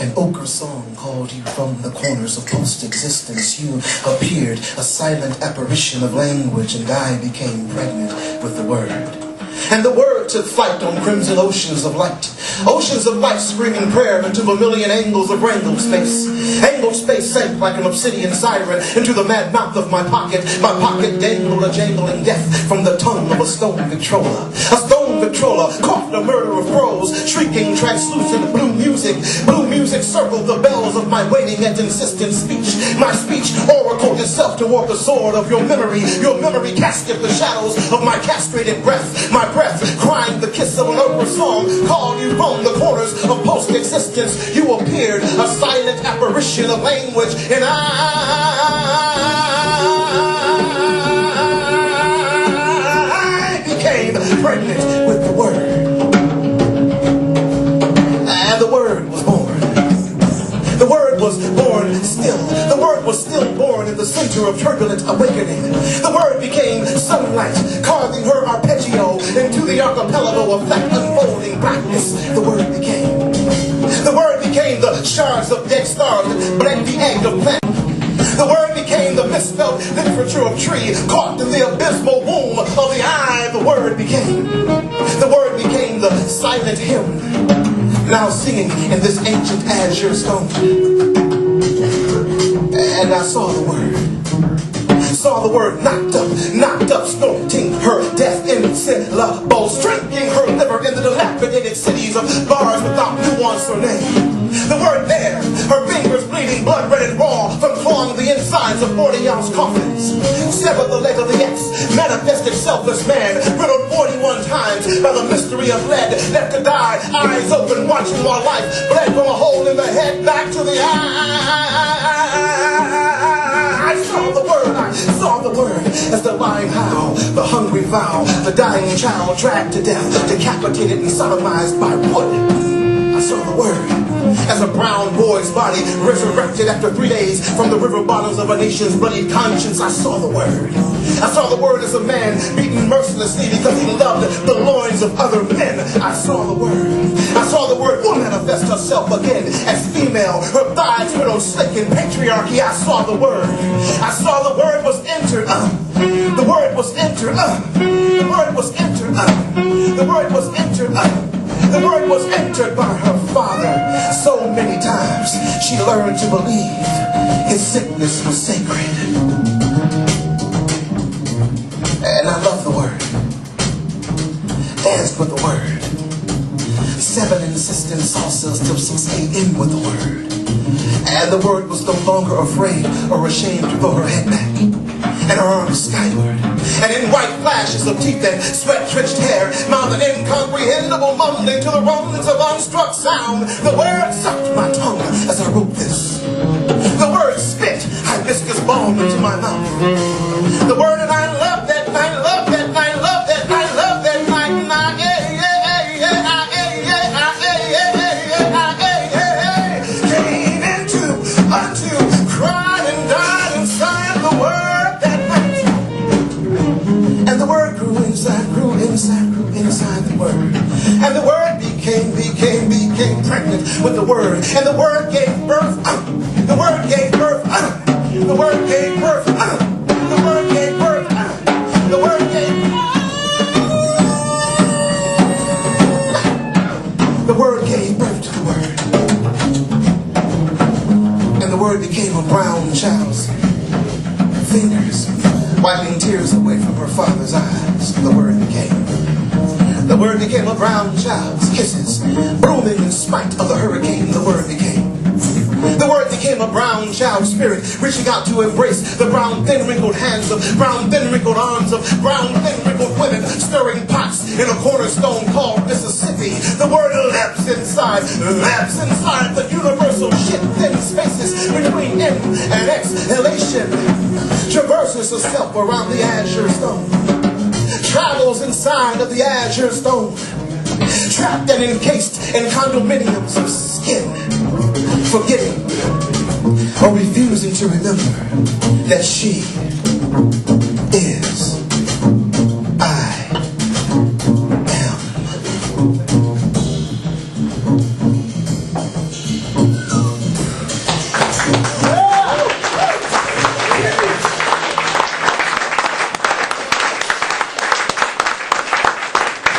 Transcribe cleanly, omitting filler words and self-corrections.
An ochre song called you from the corners of post-existence. You appeared, a silent apparition of language, and I became pregnant with the word. And the word took flight on crimson oceans of light. Oceans of light screaming prayer into vermilion angles of rainbow space. Angled space sank like an obsidian siren into the mad mouth of my pocket. My pocket dangled a jangling death from the tongue of a stone Victrola. A stone Victrola caught the murder of crows, shrieking translucent blue music. Blue music circled the bells of my waiting and insistent speech. My speech oracled itself toward the sword of your memory. Your memory casket the shadows of my castrated breath. My breath crying the kiss of an opera song called you from the corners of post-existence. You appeared, a silent apparition of language, and I became pregnant with the word. And the word was born. The word was born still. The word was still born in the center of turbulent awakening. The word became sunlight, carving her arpeggio into the archipelago of that unfolding blackness. The word became. The word became the shards of dead stars that blend the egg of plant. The word became the misspelled literature of tree caught in the abysmal womb of the eye. The word became. The word became the silent hymn, now singing in this ancient azure stone. And I saw the word. Saw the word knocked up, snorting her death in syllables, drinking her liver in the dilapidated cities of bars without nuance or name. The word there, her fingers bleeding blood red and raw from clawing the insides of 40-ounce coffins. Severed the leg of the X, manifested selfless man, riddled 41 times by the mystery of lead, left to die, eyes open, watching while life bled from a hole in the head back to the eye. I saw the word, I saw the word as the lying howl, the hungry vow, the dying child dragged to death, decapitated and sodomized by wood. I saw the word as a brown boy's body resurrected after 3 days from the river bottoms of a nation's bloody conscience. I saw the word. I saw the word as a man beaten mercilessly because he loved the loins of other men. I saw the word. I saw the word will manifest herself again as female, her thighs riddled slick in patriarchy. I saw the word. I saw the word was entered. The word was entered. The word was entered. The word was entered. The word was entered by her father. So many times she learned to believe his sickness was sacred. And I love the word. Danced with the word. 7 insistent salsas till 6 a.m. with the word. And the word was no longer afraid or ashamed to throw her head back and her arms skyward. And in white flashes of teeth and sweat-drenched hair, mounted incomprehensible mumbling to the rumblings of unstruck sound. The word sucked my tongue as I wrote this. The word spit hibiscus balm into my mouth. The word, and I love that, and I love that, and I love that, and I love that, and came unto, cried and died inside the word that night. And the word grew inside the word. And the word became pregnant with the word. And the word gave birth. The word gave birth. The word gave birth. The word gave birth. The word gave The word gave birth to the word. And the word became a brown child's fingers, wiping tears away from her father's eyes. The word became. The word became a brown child's kisses, blooming in spite of the hurricane. The word became. The word became a brown child spirit, reaching out to embrace the brown thin wrinkled hands of brown thin wrinkled arms of brown thin wrinkled women, stirring pots in a cornerstone called Mississippi. The word laps inside the universal shit thin spaces between in and exhalation, traverses herself around the azure stone, travels inside of the azure stone, trapped and encased in condominiums of skin, forgetting or refusing to remember that she